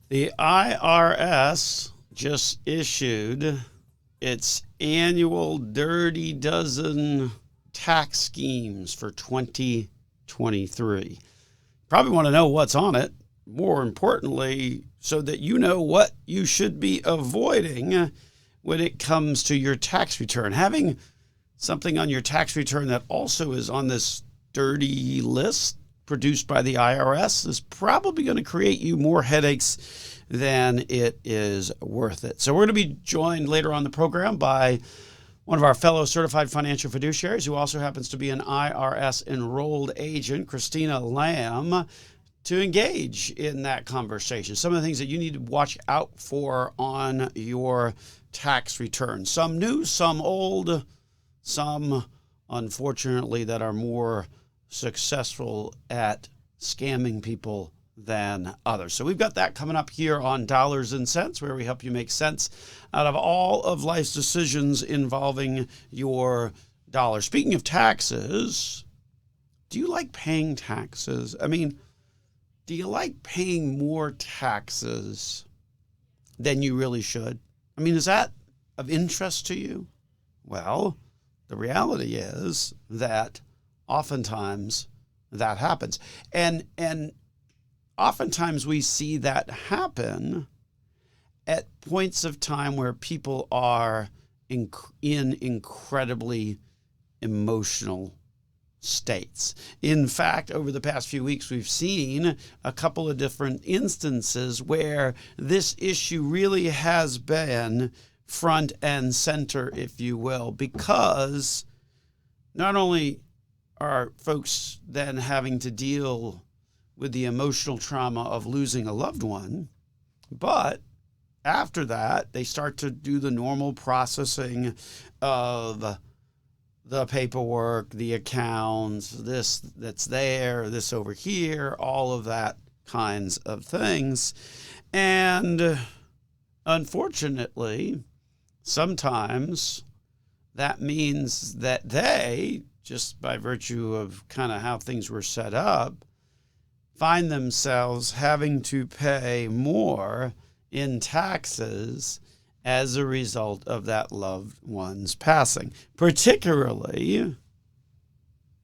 The IRS just issued its annual Dirty Dozen tax schemes for 2023. Probably want to know what's on it. More importantly, so that you know what you should be avoiding when it comes to your tax return. Having something on your tax return that also is on this dirty list produced by the IRS is probably going to create you more headaches than it is worth it. So we're going to be joined later on the program by one of our fellow certified financial fiduciaries who also happens to be an IRS enrolled agent, Christina Lamb, to engage in that conversation. Some of the things that you need to watch out for on your tax return. Some new, some old, some, unfortunately, that are more successful at scamming people than others. So we've got that coming up here on Dollars and Cents, where we help you make sense out of all of life's decisions involving your dollar. Speaking of taxes, do you like paying taxes? I mean, do you like paying more taxes than you really should? I mean, is that of interest to you? Well, the reality is that oftentimes that happens. And oftentimes we see that happen at points of time where people are in incredibly emotional states. In fact, over the past few weeks, we've seen a couple of different instances where this issue really has been front and center, if you will, because not only are folks then having to deal with the emotional trauma of losing a loved one, but after that, they start to do the normal processing of the paperwork, the accounts, this that's there, this over here, all of that kinds of things. And unfortunately, sometimes that means that they, just by virtue of kind of how things were set up, find themselves having to pay more in taxes as a result of that loved one's passing, particularly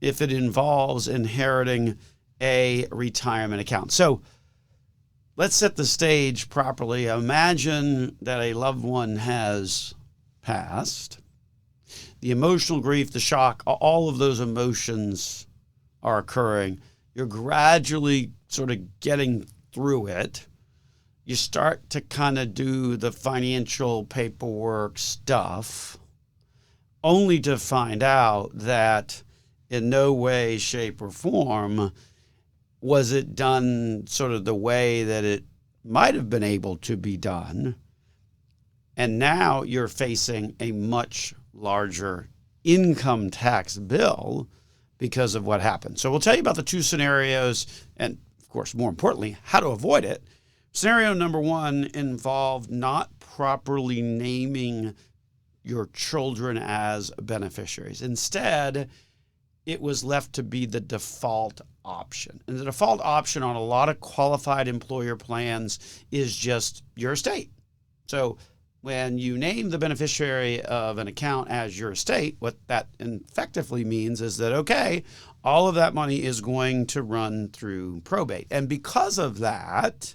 if it involves inheriting a retirement account. So let's set the stage properly. Imagine that a loved one has passed. The emotional grief, the shock, all of those emotions are occurring. You're gradually sort of getting through it. You start to kind of do the financial paperwork stuff, only to find out that in no way, shape, or form was it done sort of the way that it might have been able to be done. And now you're facing a much larger income tax bill because of what happened. So we'll tell you about the two scenarios and, of course, more importantly, how to avoid it. Scenario number one involved not properly naming your children as beneficiaries. Instead, it was left to be the default option. And the default option on a lot of qualified employer plans is just your estate. So when you name the beneficiary of an account as your estate, what that effectively means is that, okay, all of that money is going to run through probate. And because of that,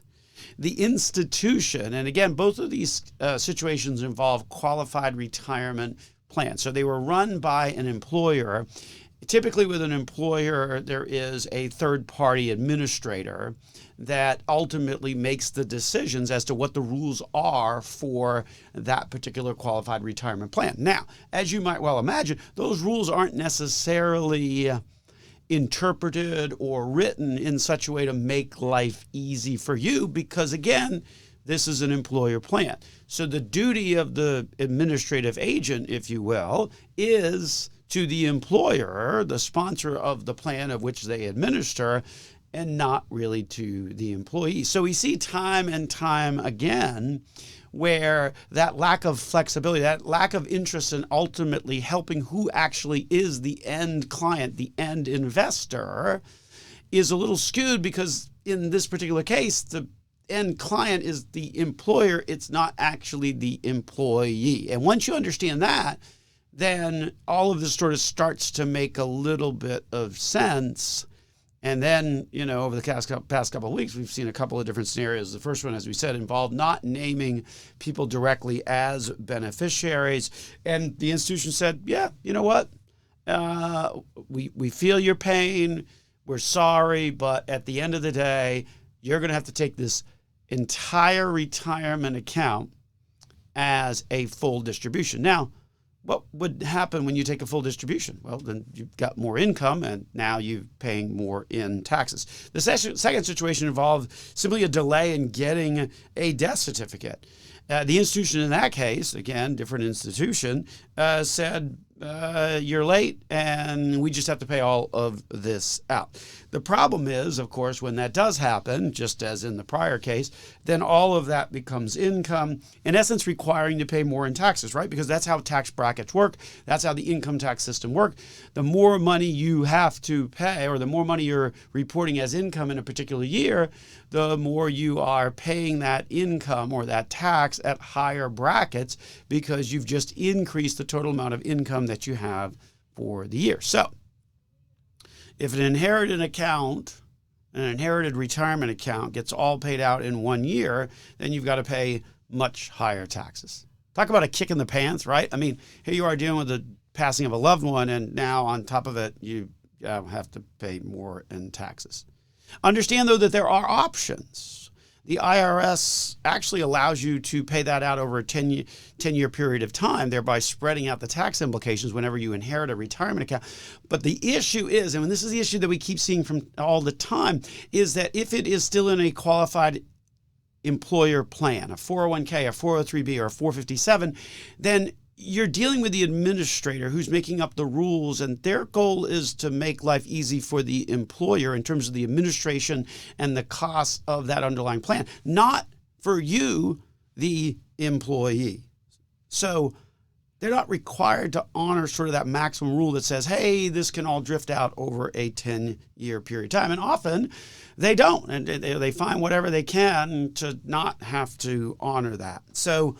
the institution, and again, both of these situations involve qualified retirement plans. So they were run by an employer. Typically with an employer, there is a third-party administrator that ultimately makes the decisions as to what the rules are for that particular qualified retirement plan. Now, as you might well imagine, those rules aren't necessarily interpreted or written in such a way to make life easy for you because, again, this is an employer plan. So the duty of the administrative agent, if you will, is to the employer, the sponsor of the plan of which they administer, and not really to the employee. So we see time and time again where that lack of flexibility, that lack of interest in ultimately helping who actually is the end client, the end investor, is a little skewed because in this particular case, the end client is the employer. It's not actually the employee. And once you understand that, then all of this sort of starts to make a little bit of sense. And then, over the past couple of weeks, we've seen a couple of different scenarios. The first one, as we said, involved not naming people directly as beneficiaries. And the institution said, yeah, you know what? We feel your pain. We're sorry. But at the end of the day, you're going to have to take this entire retirement account as a full distribution. Now, what would happen when you take a full distribution? Well, then you've got more income, and now you're paying more in taxes. The second situation involved simply a delay in getting a death certificate. The institution in that case, again, different institution, said, you're late and we just have to pay all of this out. The problem is, of course, when that does happen, just as in the prior case, then all of that becomes income, in essence requiring to pay more in taxes, right? Because that's how tax brackets work. That's how the income tax system works. The more money you have to pay, or the more money you're reporting as income in a particular year, the more you are paying that income or that tax at higher brackets, because you've just increased the total amount of income that you have for the year. So if an inherited retirement account gets all paid out in 1 year, then you've got to pay much higher taxes. Talk about a kick in the pants, right? I mean, here you are dealing with the passing of a loved one, and now on top of it, you have to pay more in taxes. Understand, though, that there are options. The IRS actually allows you to pay that out over a 10-year period of time, thereby spreading out the tax implications whenever you inherit a retirement account. But the issue is, and this is the issue that we keep seeing from all the time, is that if it is still in a qualified employer plan, a 401k, a 403b, or a 457, then you're dealing with the administrator who's making up the rules, and their goal is to make life easy for the employer in terms of the administration and the costs of that underlying plan, not for you, the employee. So they're not required to honor sort of that maximum rule that says, hey, this can all drift out over a 10-year period of time. And often they don't, and they find whatever they can to not have to honor that. So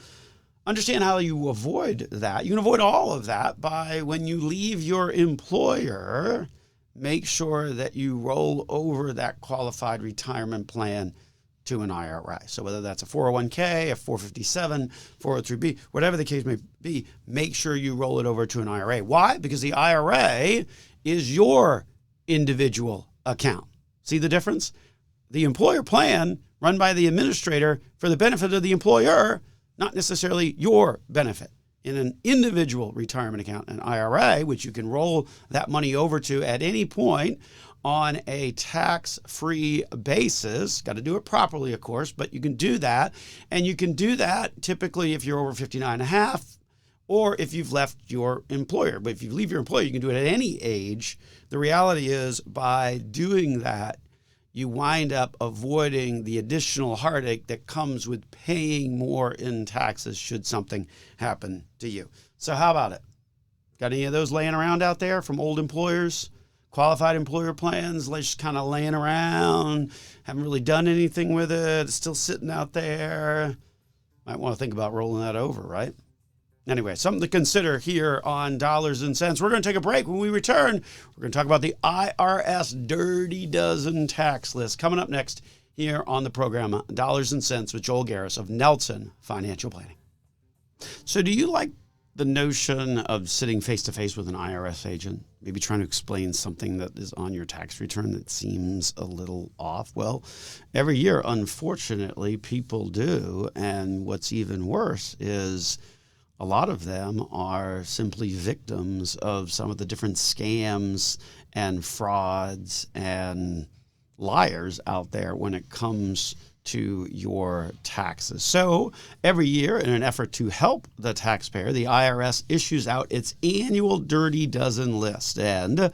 understand how you avoid that. You can avoid all of that by, when you leave your employer, make sure that you roll over that qualified retirement plan to an IRA. So whether that's a 401k, a 457, 403b, whatever the case may be, make sure you roll it over to an IRA. Why? Because the IRA is your individual account. See the difference? The employer plan run by the administrator for the benefit of the employer, not necessarily your benefit. In an individual retirement account, an IRA, which you can roll that money over to at any point on a tax-free basis. Got to do it properly, of course, but you can do that. And you can do that typically if you're over 59 and a half, or if you've left your employer. But if you leave your employer, you can do it at any age. The reality is, by doing that, you wind up avoiding the additional heartache that comes with paying more in taxes should something happen to you. So how about it? Got any of those laying around out there from old employers? Qualified employer plans, just kind of laying around, haven't really done anything with it, it's still sitting out there. Might want to think about rolling that over, right? Anyway, something to consider here on Dollars and Cents. We're going to take a break. When we return, we're going to talk about the IRS Dirty Dozen tax list coming up next here on the program, Dollars and Cents with Joel Garris of Nelson Financial Planning. So do you like the notion of sitting face-to-face with an IRS agent, maybe trying to explain something that is on your tax return that seems a little off? Well, every year, unfortunately, people do. And what's even worse is a lot of them are simply victims of some of the different scams and frauds and liars out there when it comes to your taxes. So every year, in an effort to help the taxpayer, the IRS issues out its annual Dirty Dozen list. And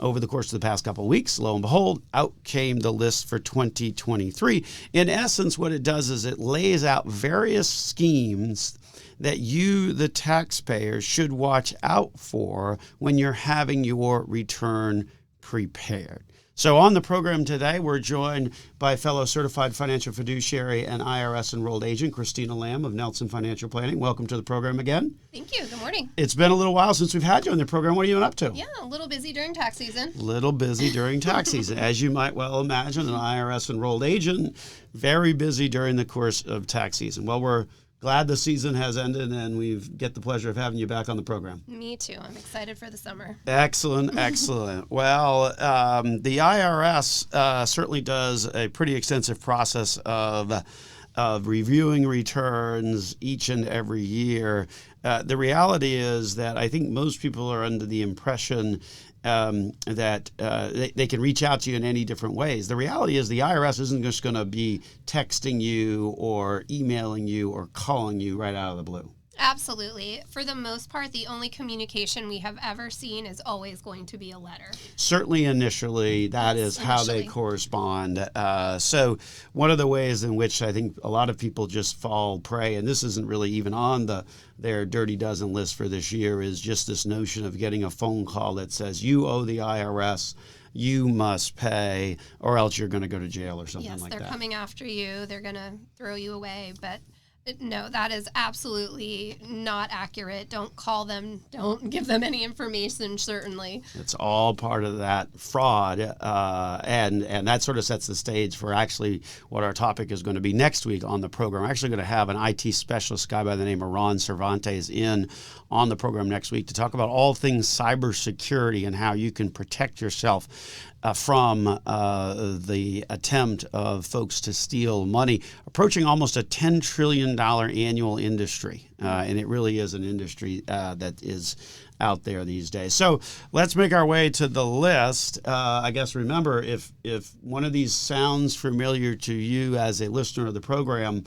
over the course of the past couple of weeks, lo and behold, out came the list for 2023. In essence, what it does is it lays out various schemes that you, the taxpayer, should watch out for when you're having your return prepared. So on the program today, we're joined by fellow certified financial fiduciary and IRS enrolled agent, Christina Lamb of Nelson Financial Planning. Welcome to the program again. Thank you. Good morning. It's been a little while since we've had you on the program. What are you been up to? Yeah, a little busy during tax season. Little busy during tax season. As you might well imagine, an IRS enrolled agent, very busy during the course of tax season. Well, we're glad the season has ended and we get the pleasure of having you back on the program. Me too. I'm excited for the summer. Excellent, excellent. Well, the IRS certainly does a pretty extensive process of reviewing returns each and every year. The reality is that I think most people are under the impression that they can reach out to you in any different ways. The reality is the IRS isn't just going to be texting you or emailing you or calling you right out of the blue. Absolutely. For the most part, the only communication we have ever seen is always going to be a letter. Certainly initially, that is how they correspond. So one of the ways in which I think a lot of people just fall prey, and this isn't really even on their Dirty Dozen list for this year, is just this notion of getting a phone call that says, you owe the IRS, you must pay, or else you're going to go to jail or something like that. Yes, they're coming after you. They're going to throw you away. But no, that is absolutely not accurate. Don't call them. Don't give them any information, certainly. It's all part of that fraud. And that sort of sets the stage for actually what our topic is going to be next week on the program. We're actually going to have an IT specialist guy by the name of Ron Cervantes in on the program next week to talk about all things cybersecurity and how you can protect yourself from the attempt of folks to steal money, approaching almost a $10 trillion annual industry. And it really is an industry that is out there these days. So let's make our way to the list. I guess remember, if one of these sounds familiar to you as a listener of the program,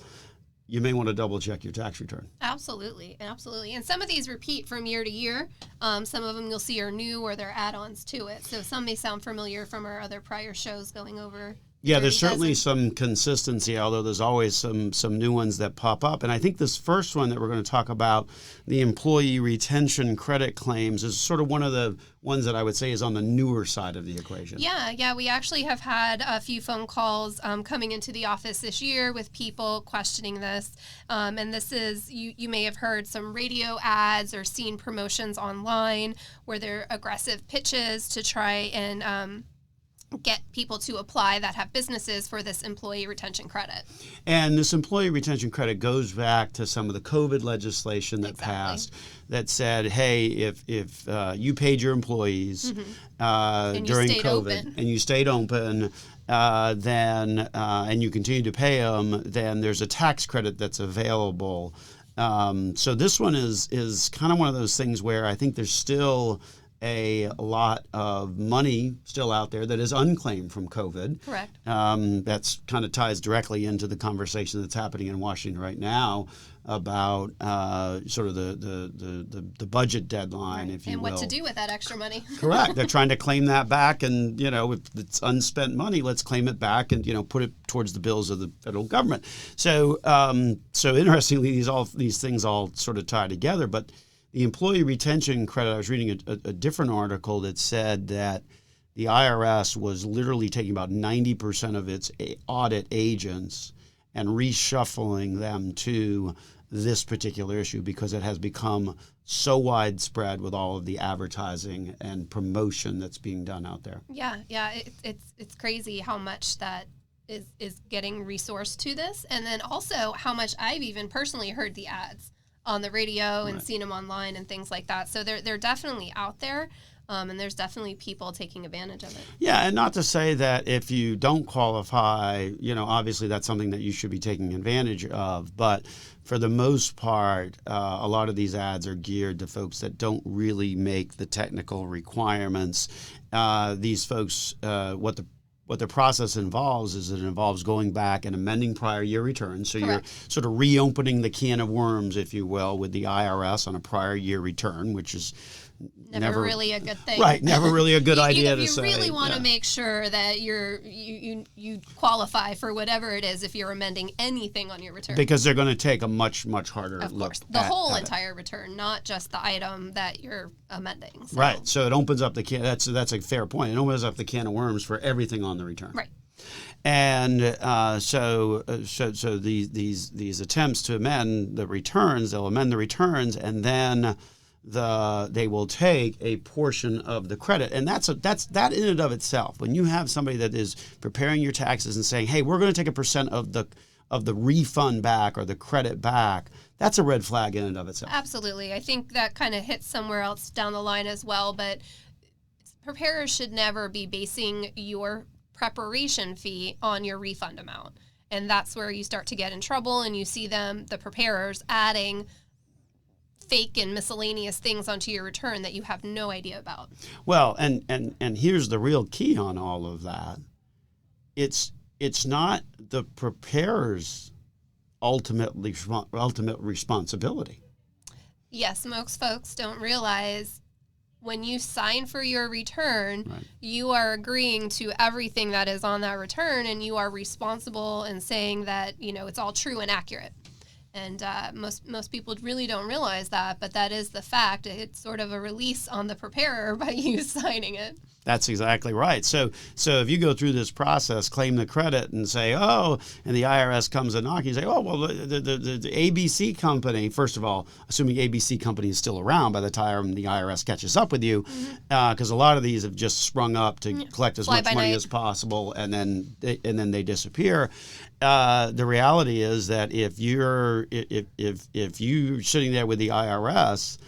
you may want to double check your tax return. Absolutely. Absolutely. And some of these repeat from year to year. Some of them you'll see are new or they're add-ons to it. So some may sound familiar from our other prior shows going over. Yeah, there's certainly some consistency, although there's always some new ones that pop up. And I think this first one that we're going to talk about, the employee retention credit claims, is sort of one of the ones that I would say is on the newer side of the equation. Yeah, we actually have had a few phone calls coming into the office this year with people questioning this. And this is, you may have heard some radio ads or seen promotions online where they're aggressive pitches to try and get people to apply that have businesses for this employee retention credit. And this employee retention credit goes back to some of the COVID legislation that passed that said, hey, if you paid your employees during COVID and you stayed open, then and you continue to pay them, then there's a tax credit that's available. So this one is kind of one of those things where I think there's still a lot of money still out there that is unclaimed from COVID. Correct. That's kind of ties directly into the conversation that's happening in Washington right now about sort of the budget deadline, if you will. And what to do with that extra money. Correct. They're trying to claim that back, and if it's unspent money, let's claim it back and put it towards the bills of the federal government. So interestingly, these things all sort of tie together, but the employee retention credit, I was reading a different article that said that the IRS was literally taking about 90% of its audit agents and reshuffling them to this particular issue because it has become so widespread with all of the advertising and promotion that's being done out there. Yeah, it's crazy how much that is getting resourced to this, and then also how much I've even personally heard the ads on the radio and seen them online and things like that. So they're definitely out there, and there's definitely people taking advantage of it. Yeah, and not to say that if you don't qualify, obviously that's something that you should be taking advantage of. But for the most part, a lot of these ads are geared to folks that don't really make the technical requirements. These folks, what the process involves is it involves going back and amending prior year returns. So Correct. You're sort of reopening the can of worms, if you will, with the IRS on a prior year return, which is never really a good thing. Right, never really a good idea to say. You really want to make sure that you qualify for whatever it is if you're amending anything on your return. Because they're going to take a much, much harder look. Of course, the whole entire return, not just the item that you're amending. So. Right, so it opens up the can. That's a fair point. It opens up the can of worms for everything on the return. Right. And so these attempts to amend the returns, they'll amend the returns, and then they will take a portion of the credit, and that's that in and of itself. When you have somebody that is preparing your taxes and saying, "Hey, we're going to take a percent of the refund back or the credit back," that's a red flag in and of itself. Absolutely, I think that kind of hits somewhere else down the line as well. But preparers should never be basing your preparation fee on your refund amount, and that's where you start to get in trouble. And you see the preparers adding fake and miscellaneous things onto your return that you have no idea about. Well, and here's the real key on all of that. It's not the preparer's ultimate responsibility. Yes, most folks don't realize when you sign for your return, right, you are agreeing to everything that is on that return, and you are responsible in saying that, it's all true and accurate. And most people really don't realize that, but that is the fact. It's sort of a release on the preparer by you signing it. That's exactly right. So if you go through this process, claim the credit, and say, oh, and the IRS comes and knocks, you say, oh, well, the ABC company, first of all, assuming ABC company is still around by the time the IRS catches up with you, because a lot of these have just sprung up to collect as much money as possible, and then they disappear. The reality is that if you're sitting there with the IRS,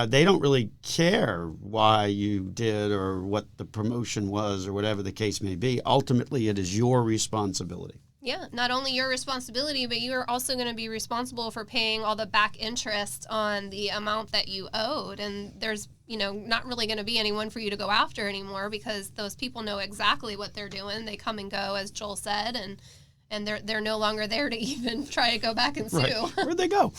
they don't really care why you did or what the promotion was or whatever the case may be. Ultimately, it is your responsibility. Yeah, not only your responsibility, but you are also going to be responsible for paying all the back interest on the amount that you owed. And there's, not really going to be anyone for you to go after anymore, because those people know exactly what they're doing. They come and go, as Joel said, and they're no longer there to even try to go back and sue. Right. Where'd they go?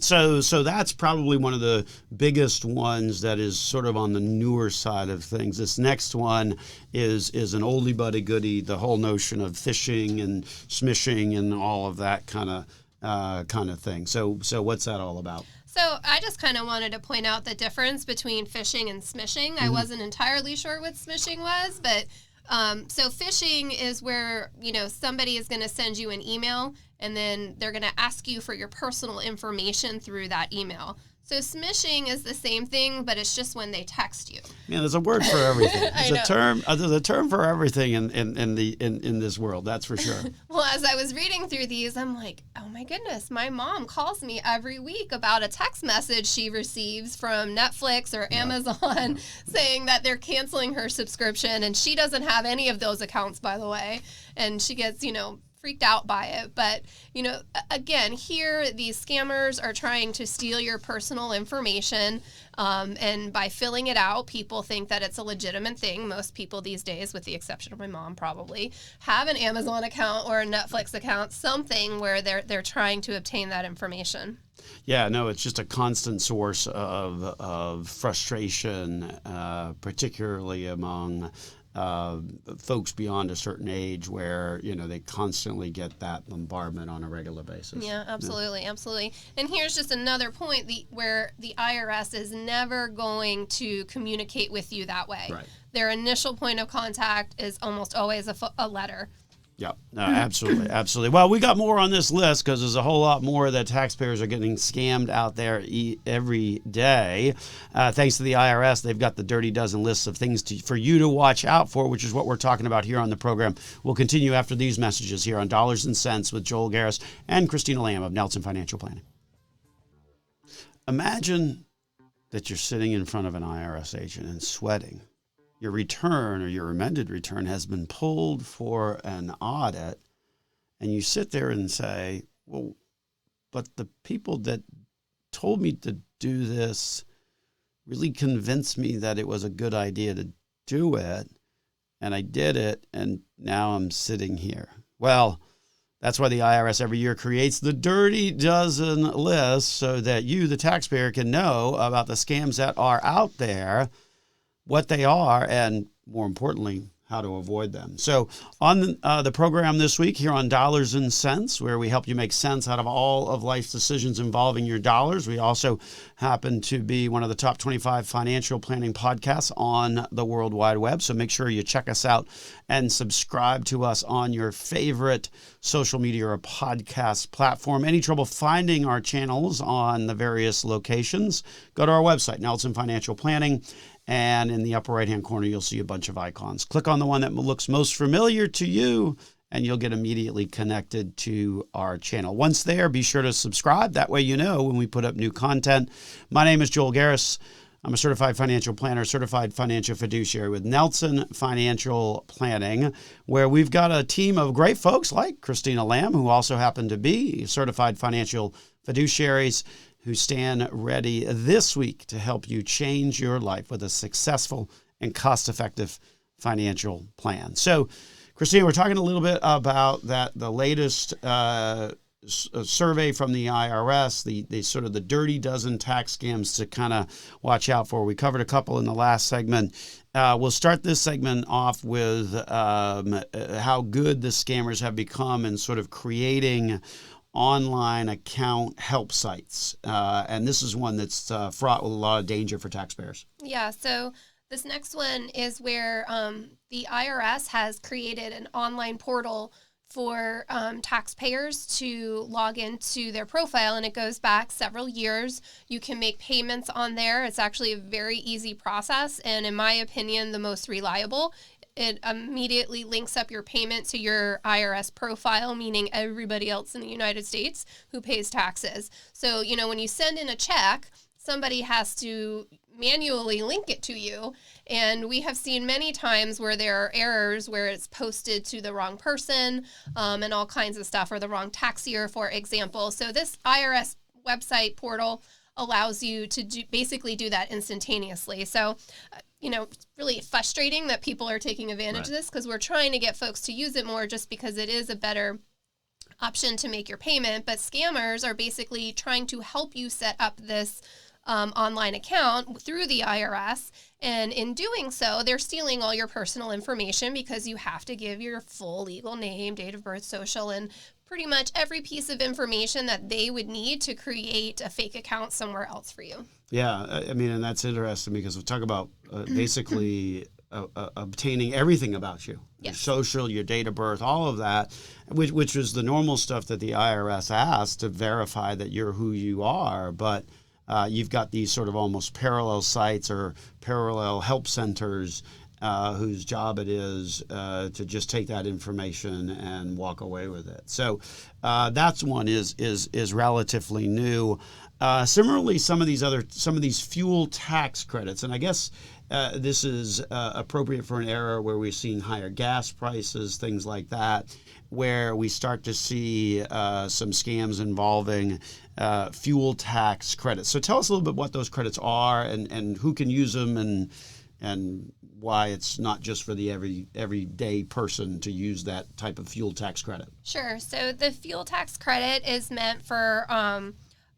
So that's probably one of the biggest ones that is sort of on the newer side of things. This next one is an oldie but a goodie, the whole notion of phishing and smishing and all of that kind of thing. So what's that all about? So I just kind of wanted to point out the difference between phishing and smishing. Mm-hmm. I wasn't entirely sure what smishing was, but so phishing is where, somebody is going to send you an email, and then they're going to ask you for your personal information through that email. So smishing is the same thing, but it's just when they text you. Yeah, there's a word for everything. There's a term for everything in this world. That's for sure. Well, as I was reading through these, I'm like, oh my goodness, my mom calls me every week about a text message she receives from Netflix or Amazon saying that they're canceling her subscription, and she doesn't have any of those accounts, by the way, and she gets, freaked out by it. But, again, here these scammers are trying to steal your personal information, and by filling it out, people think that it's a legitimate thing. Most people these days, with the exception of my mom probably, have an Amazon account or a Netflix account, something where they're trying to obtain that information. Yeah, no, it's just a constant source of frustration, particularly among folks beyond a certain age, where they constantly get that bombardment on a regular basis. Yeah, absolutely. And here's just another point where the IRS is never going to communicate with you that way. Right. Their initial point of contact is almost always a letter. Yeah, no, absolutely. Well, we got more on this list because there's a whole lot more that taxpayers are getting scammed out there every day. Thanks to the IRS, they've got the Dirty Dozen lists of things for you to watch out for, which is what we're talking about here on the program. We'll continue after these messages here on Dollars and Cents with Joel Garris and Christina Lamb of Nelson Financial Planning. Imagine that you're sitting in front of an IRS agent and sweating. Your return or your amended return has been pulled for an audit, and you sit there and say, well, but the people that told me to do this really convinced me that it was a good idea to do it, and I did it, and now I'm sitting here. Well, That's why the IRS every year creates the Dirty Dozen list so that you, the taxpayer, can know about the scams that are out there, what they are, and more importantly, how to avoid them. So on the program this week here on Dollars and Cents, where we help you make sense out of all of life's decisions involving your dollars, we also happen to be one of the top 25 financial planning podcasts on the World Wide Web. So make sure you check us out and subscribe to us on your favorite social media or podcast platform. Any trouble finding our channels on the various locations, go to our website, Nelson Financial Planning. And in the upper right-hand corner, you'll see a bunch of icons. Click on the one that looks most familiar to you, and you'll get immediately connected to our channel. Once there, be sure to subscribe. That way you know when we put up new content. My name is Joel Garris. I'm a certified financial planner, certified financial fiduciary with Nelson Financial Planning, where we've got a team of great folks like Christina Lamb, who also happen to be certified financial fiduciaries, who stand ready this week to help you change your life with a successful and cost-effective financial plan. So, Christina, we're talking a little bit about the latest survey from the IRS, the sort of the Dirty Dozen tax scams to kind of watch out for. We covered a couple in the last segment. We'll start this segment off with how good the scammers have become in sort of creating online account help sites. And this is one that's fraught with a lot of danger for taxpayers. Yeah, so this next one is where the IRS has created an online portal for taxpayers to log into their profile, and it goes back several years. You can make payments on there. It's actually a very easy process, and in my opinion, the most reliable. It immediately links up your payment to your IRS profile, meaning everybody else in the United States who pays taxes. So, when you send in a check, somebody has to manually link it to you. And we have seen many times where there are errors where it's posted to the wrong person and all kinds of stuff, or the wrong tax year, for example. So this IRS website portal allows you to basically do that instantaneously. So, it's really frustrating that people are taking advantage of this, because we're trying to get folks to use it more just because it is a better option to make your payment. But scammers are basically trying to help you set up this online account through the IRS. And in doing so, they're stealing all your personal information, because you have to give your full legal name, date of birth, social, and pretty much every piece of information that they would need to create a fake account somewhere else for you. Yeah, I mean, and that's interesting, because we talk about basically obtaining everything about you. Yes. Your social, your date of birth, all of that, which is the normal stuff that the IRS asks to verify that you're who you are. But you've got these sort of almost parallel sites or parallel help centers whose job it is to just take that information and walk away with it. So that's one is relatively new. Similarly, some of these fuel tax credits, and I guess this is appropriate for an era where we're seeing higher gas prices, things like that, where we start to see some scams involving fuel tax credits. So tell us a little bit what those credits are and who can use them, and why it's not just for the everyday person to use that type of fuel tax credit. Sure. So the fuel tax credit is meant for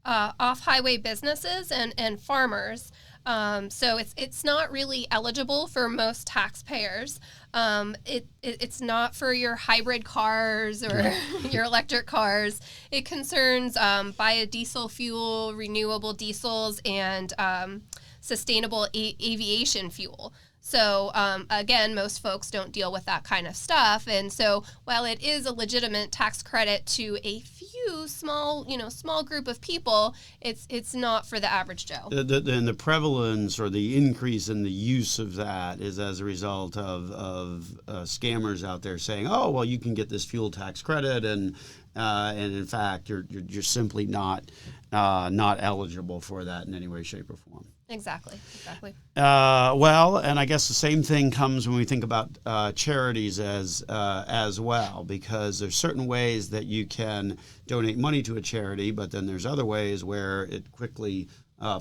off-highway businesses and farmers. So it's not really eligible for most taxpayers. It's not for your hybrid cars or your electric cars. It concerns biodiesel fuel, renewable diesels, and sustainable aviation fuel. So again, most folks don't deal with that kind of stuff. And so while it is a legitimate tax credit to a few small group of people, it's not for the average Joe. And the prevalence or the increase in the use of that is as a result of scammers out there saying, oh, well, you can get this fuel tax credit, and in fact, you're simply not eligible for that in any way, shape, or form. Exactly. Well, and I guess the same thing comes when we think about charities as well, because there's certain ways that you can donate money to a charity, but then there's other ways where it quickly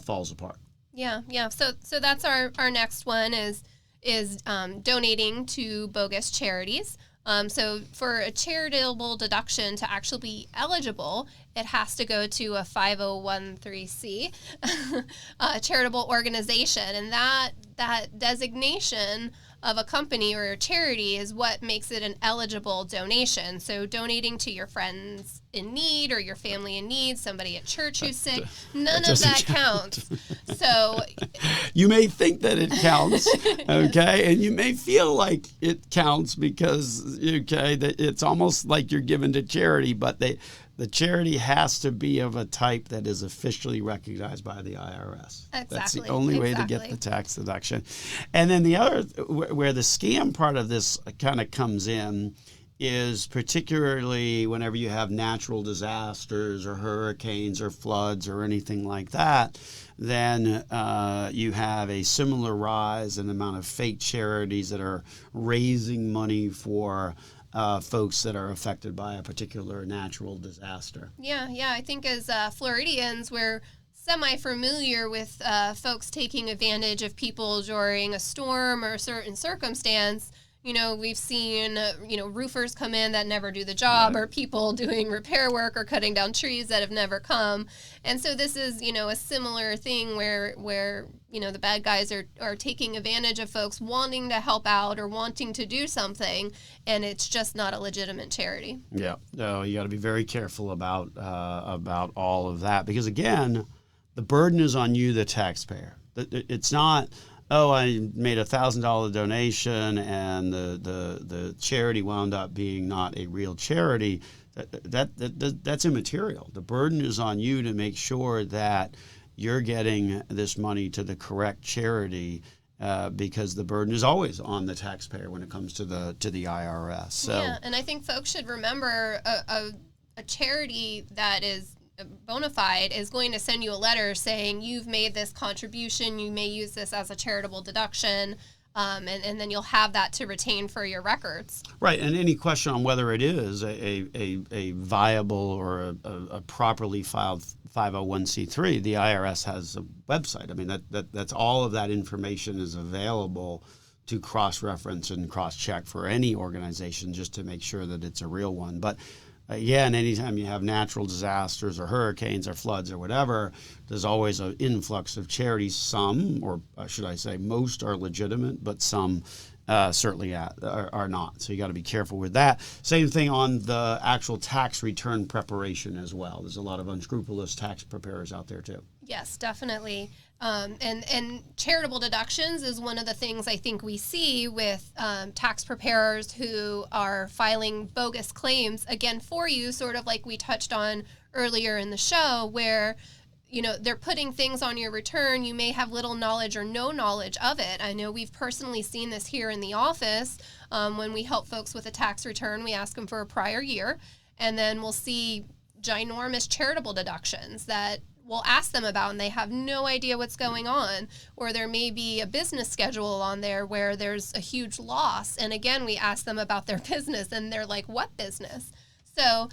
falls apart. Yeah. So that's our next one is donating to bogus charities. So for a charitable deduction to actually be eligible, it has to go to a 5013C charitable organization. And that designation of a company or a charity is what makes it an eligible donation. So donating to your friends in need or your family in need, somebody at church who's sick, none of that counts. So you may think that it counts, okay, and you may feel like it counts because, okay, that it's almost like you're given to charity, but the charity has to be of a type that is officially recognized by the IRS. Exactly. That's the only way to get the tax deduction. And then the other, where the scam part of this kind of comes in, is particularly whenever you have natural disasters or hurricanes or floods or anything like that, then you have a similar rise in the amount of fake charities that are raising money for folks that are affected by a particular natural disaster. Yeah. I think as Floridians, we're semi-familiar with folks taking advantage of people during a storm or a certain circumstance. You know, we've seen, roofers come in that never do the job, or people doing repair work or cutting down trees that have never come. And so this is, a similar thing where the bad guys are taking advantage of folks wanting to help out or wanting to do something, and it's just not a legitimate charity. Yeah. No, you got to be very careful about all of that, because, again, the burden is on you, the taxpayer. It's not, oh, I made $1,000 donation and the charity wound up being not a real charity. That's immaterial. The burden is on you to make sure that you're getting this money to the correct charity, because the burden is always on the taxpayer when it comes to the IRS. So, yeah, and I think folks should remember a charity that is bona fide is going to send you a letter saying you've made this contribution, you may use this as a charitable deduction, and then you'll have that to retain for your records. Right, and any question on whether it is a viable or a properly filed 501c3, the IRS has a website. I mean, that's all of that information is available to cross-reference and cross-check for any organization, just to make sure that it's a real one. But again, anytime you have natural disasters or hurricanes or floods or whatever, there's always an influx of charities. Some, or should I say most, are legitimate, but some certainly are not. So you got to be careful with that. Same thing on the actual tax return preparation as well. There's a lot of unscrupulous tax preparers out there too. Yes, definitely. And charitable deductions is one of the things I think we see with tax preparers who are filing bogus claims, again, for you, sort of like we touched on earlier in the show, where they're putting things on your return. You may have little knowledge or no knowledge of it. I know we've personally seen this here in the office. When we help folks with a tax return, we ask them for a prior year, and then we'll see ginormous charitable deductions that we'll ask them about, and they have no idea what's going on. Or there may be a business schedule on there where there's a huge loss, and again, we ask them about their business, and they're like, what business? So,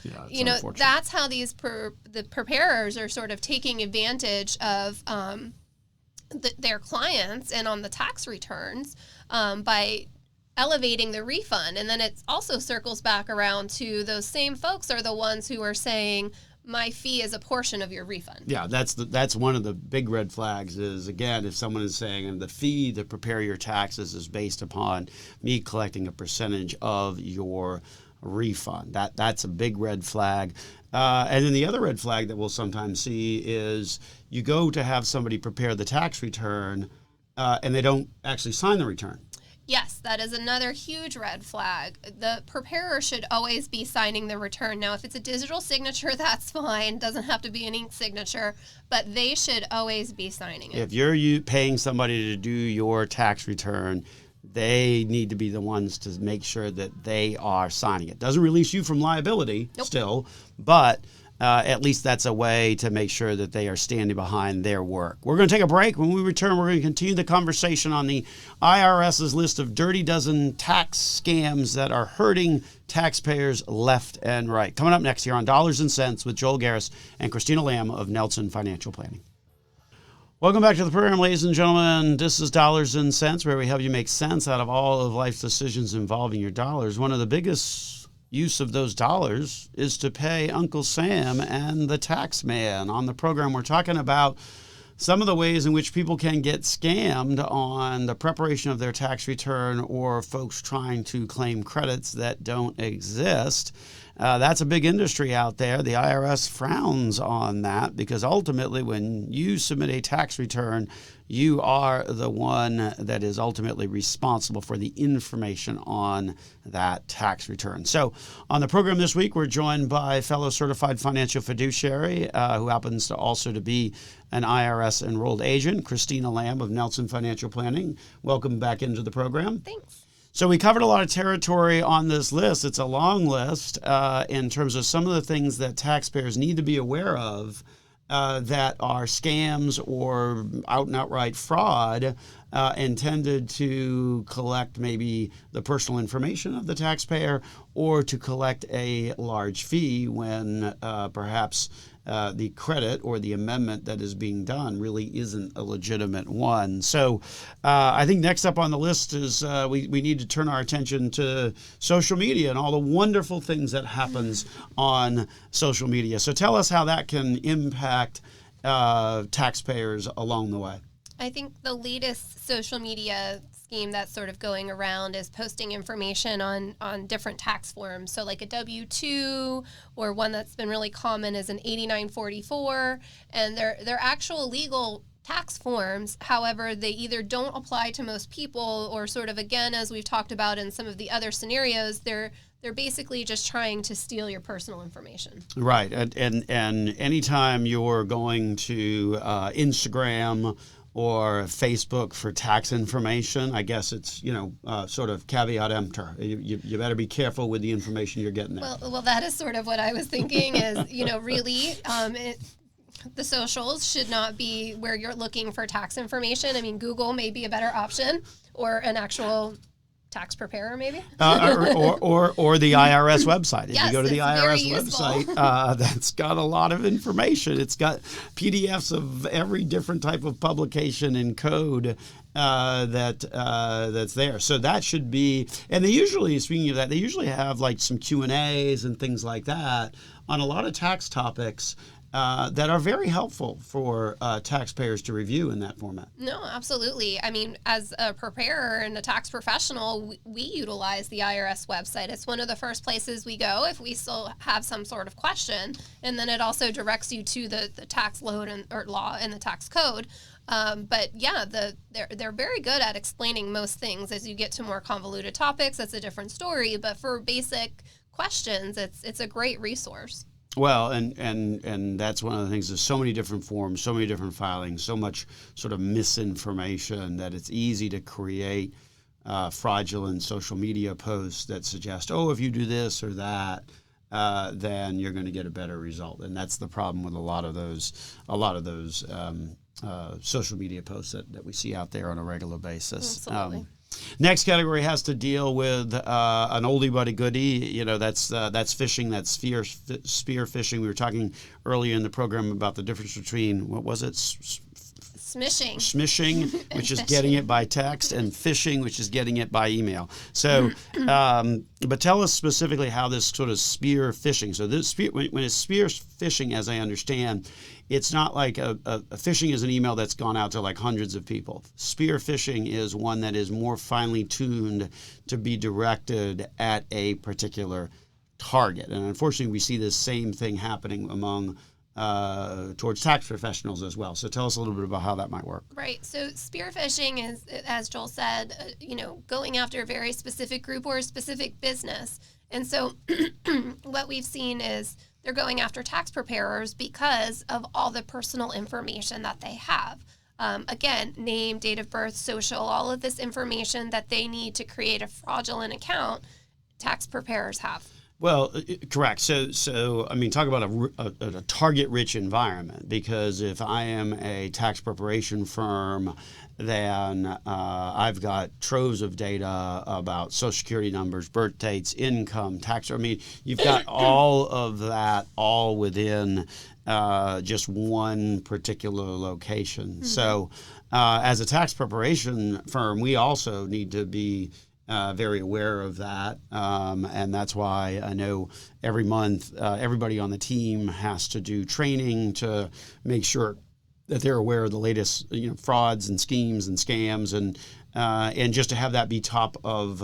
that's how these the preparers are sort of taking advantage of their clients and on the tax returns by elevating the refund. And then it also circles back around to those same folks are the ones who are saying, my fee is a portion of your refund. Yeah, that's one of the big red flags is, again, if someone is saying, and the fee to prepare your taxes is based upon me collecting a percentage of your refund. That's a big red flag. And then the other red flag that we'll sometimes see is you go to have somebody prepare the tax return and they don't actually sign the return. Yes, that is another huge red flag. The preparer should always be signing the return. Now, if it's a digital signature, that's fine. It doesn't have to be an ink signature, but they should always be signing it. If you're paying somebody to do your tax return, they need to be the ones to make sure that they are signing it. Doesn't release you from liability still, but at least that's a way to make sure that they are standing behind their work. We're going to take a break. When we return, we're going to continue the conversation on the IRS's list of dirty dozen tax scams that are hurting taxpayers left and right. Coming up next here on Dollars and Cents with Joel Garris and Christina Lamb of Nelson Financial Planning. Welcome back to the program, ladies and gentlemen. This is Dollars and Cents, where we help you make sense out of all of life's decisions involving your dollars. One of the biggest use of those dollars is to pay Uncle Sam and the tax man. On the program, we're talking about some of the ways in which people can get scammed on the preparation of their tax return, or folks trying to claim credits that don't exist. That's a big industry out there. The IRS frowns on that because ultimately when you submit a tax return, you are the one that is ultimately responsible for the information on that tax return. So on the program this week, we're joined by fellow certified financial fiduciary who happens to also to be an IRS enrolled agent, Christina Lamb of Nelson Financial Planning. Welcome back into the program. Thanks. So we covered a lot of territory on this list. It's a long list in terms of some of the things that taxpayers need to be aware of that are scams or out and outright fraud intended to collect maybe the personal information of the taxpayer or to collect a large fee when perhaps the credit or the amendment that is being done really isn't a legitimate one. So I think next up on the list is we need to turn our attention to social media and all the wonderful things that happens on social media. So tell us how that can impact taxpayers along the way. I think the latest social media scheme that's sort of going around is posting information on different tax forms. So like a W-2, or one that's been really common is an 8944, and they're actual legal tax forms. However, they either don't apply to most people, or sort of, again, as we've talked about in some of the other scenarios, they're basically just trying to steal your personal information. Right. And anytime you're going to Instagram or Facebook for tax information, I guess it's, sort of caveat emptor. You better be careful with the information you're getting there. Well, that is sort of what I was thinking is, really, the socials should not be where you're looking for tax information. I mean, Google may be a better option, or an actual tax preparer, maybe, or the IRS website. If yes, you go to the IRS website, that's got a lot of information. It's got PDFs of every different type of publication and code that's there. So that should be. And they usually, speaking of that, they usually have like some Q&As and things like that on a lot of tax topics. That are very helpful for taxpayers to review in that format. No, absolutely. I mean, as a preparer and a tax professional, we utilize the IRS website. It's one of the first places we go if we still have some sort of question. And then it also directs you to the tax load or law and the tax code. But yeah, they're very good at explaining most things. As you get to more convoluted topics, that's a different story. But for basic questions, it's a great resource. Well, and that's one of the things. There's so many different forms, so many different filings, so much sort of misinformation that it's easy to create fraudulent social media posts that suggest, if you do this or that, then you're going to get a better result. And that's the problem with a lot of those social media posts that we see out there on a regular basis. Absolutely. Next category has to deal with an oldie but a goodie. That's phishing. That's spear phishing. We were talking earlier in the program about the difference between, what was it? Smishing, which is getting it by text, and phishing, which is getting it by email. So, but tell us specifically how this sort of spear phishing. So this when it's spear phishing, as I understand, it's not like a phishing is an email that's gone out to like hundreds of people. Spear phishing is one that is more finely tuned to be directed at a particular target. And unfortunately, we see this same thing happening towards tax professionals as well. So tell us a little bit about how that might work. Right. So spear phishing is, as Joel said, going after a very specific group or a specific business. And so what we've seen is they're going after tax preparers because of all the personal information that they have. Again, name, date of birth, social, all of this information that they need to create a fraudulent account, tax preparers have. Well, correct. So I mean, talk about a target-rich environment, because if I am a tax preparation firm, then I've got troves of data about Social Security numbers, birth dates, income, tax. I mean, you've got all of that all within just one particular location. Mm-hmm. So as a tax preparation firm, we also need to be very aware of that, and that's why I know every month everybody on the team has to do training to make sure that they're aware of the latest frauds and schemes and scams, and just to have that be top of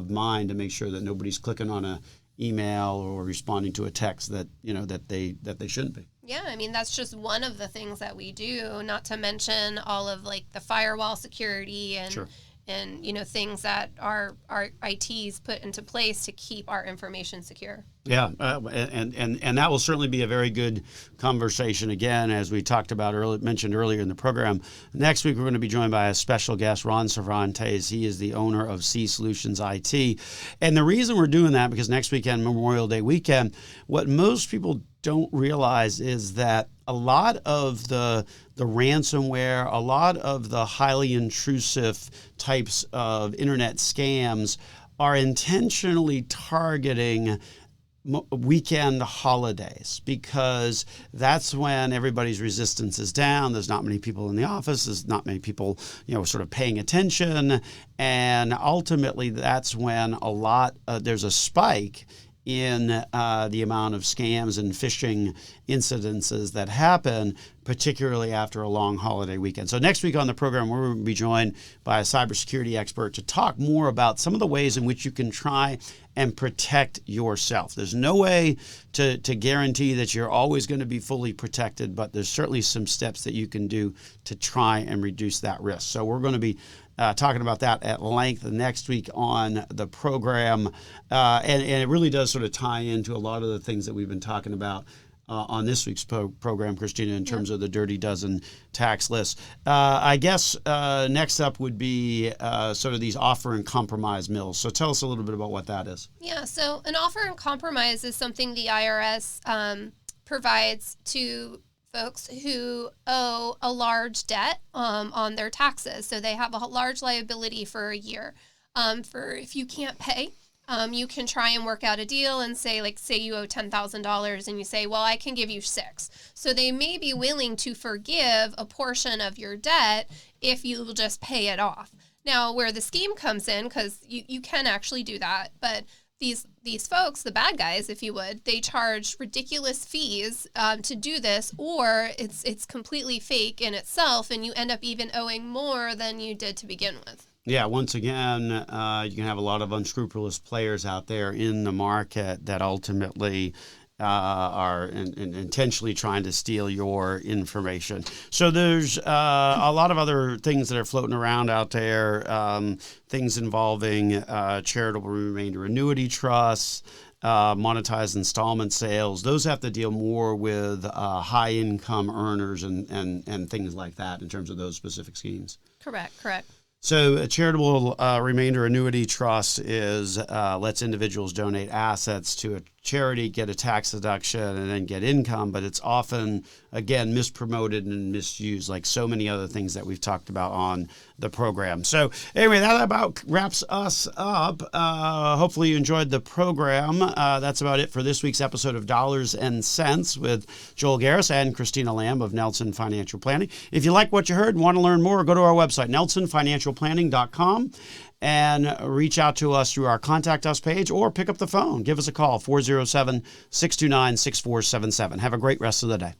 mind, to make sure that nobody's clicking on a email or responding to a text that that they shouldn't be. Yeah, I mean, that's just one of the things that we do, not to mention all of like the firewall security and Sure. and things that our ITs put into place to keep our information secure. Yeah, and that will certainly be a very good conversation, again, as we talked about mentioned earlier in the program. Next week, we're going to be joined by a special guest, Ron Cervantes. He is the owner of C Solutions IT. And the reason we're doing that, because next weekend, Memorial Day weekend, what most people don't realize is that a lot of the ransomware, a lot of the highly intrusive types of internet scams are intentionally targeting weekend holidays, because that's when everybody's resistance is down. There's not many people in the office. There's not many people, sort of paying attention. And ultimately, that's when there's a spike in the amount of scams and phishing incidences that happen, particularly after a long holiday weekend. So next week on the program, we're going to be joined by a cybersecurity expert to talk more about some of the ways in which you can try and protect yourself. There's no way to guarantee that you're always going to be fully protected, but there's certainly some steps that you can do to try and reduce that risk. So we're going to be talking about that at length next week on the program. And it really does sort of tie into a lot of the things that we've been talking about on this week's program, Christina, in terms of the Dirty Dozen tax list. I guess next up would be sort of these offer and compromise mills. So tell us a little bit about what that is. Yeah, so an offer and compromise is something the IRS provides to folks who owe a large debt on their taxes. So they have a large liability for a year. For if you can't pay, you can try and work out a deal and say you owe $10,000 and you say, well, I can give you $6,000. So they may be willing to forgive a portion of your debt if you will just pay it off. Now, where the scheme comes in, because you can actually do that, but these folks, the bad guys, if you would, they charge ridiculous fees to do this, or it's completely fake in itself, and you end up even owing more than you did to begin with. Yeah, once again, you can have a lot of unscrupulous players out there in the market that ultimately are intentionally trying to steal your information. So there's a lot of other things that are floating around out there, things involving charitable remainder annuity trusts, monetized installment sales. Those have to deal more with high income earners and things like that in terms of those specific schemes. Correct. So a charitable remainder annuity trust is lets individuals donate assets to a charity, get a tax deduction, and then get income, but it's often, again, mispromoted and misused, like so many other things that we've talked about on the program. So anyway, that about wraps us up. Hopefully you enjoyed the program. That's about it for this week's episode of Dollars and Cents with Joel Garris and Christina Lamb of Nelson Financial Planning. If you like what you heard and want to learn more, go to our website, nelsonfinancialplanning.com. and reach out to us through our Contact Us page or pick up the phone. Give us a call, 407-629-6477. Have a great rest of the day.